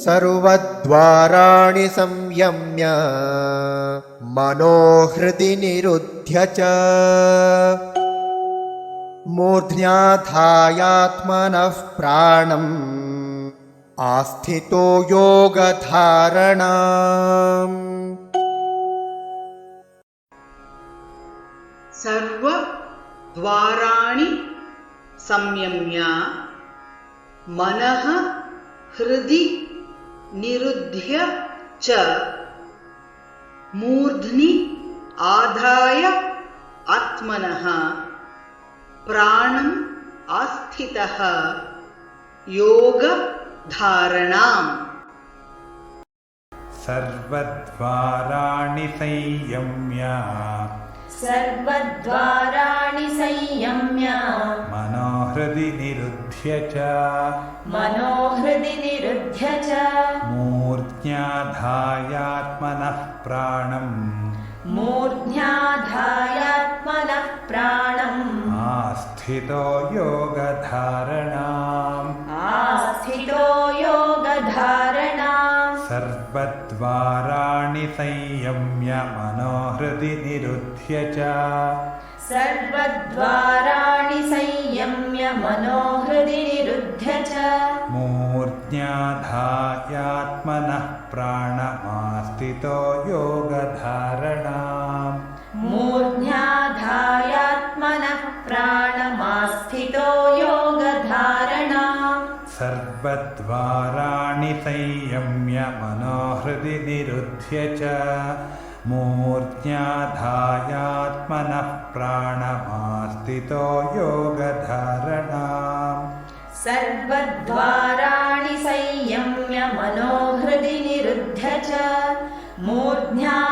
सर्वद्वाराणि संयम्य मनोहृदि निरुध्य च मूर्ध्याधायात्मनः प्राणम् आस्थितो योगधारणाम्। सर्वद्वाराणि संयम्य मनः हृदि निरुध्य च मूर्ध्नि आधाय आत्मनः प्राणम् आस्थितः योगधारणाम्। सर्वद्वाराणि संयम्य मनोहृदि निरुध्य च मूर्ध्याधायात्मनः प्राणम् आस्थितो योगधारणाम्। सर्वद्वाराणि संयम्य मनोहृदि निरुध्य च मूर्ध्याधायात्मनः प्राणमास्थितो योगधारणाम्। सर्वद्वाराणि संयम्य मनोहृदि निरुध्य च मूर्ध्याधायात्मनः प्राणमास्थितो योगधारणाम्। सर्वद्वाराणि संयम्य मनोहृदि निरुध्य च मूर्ध्याधायात्मनः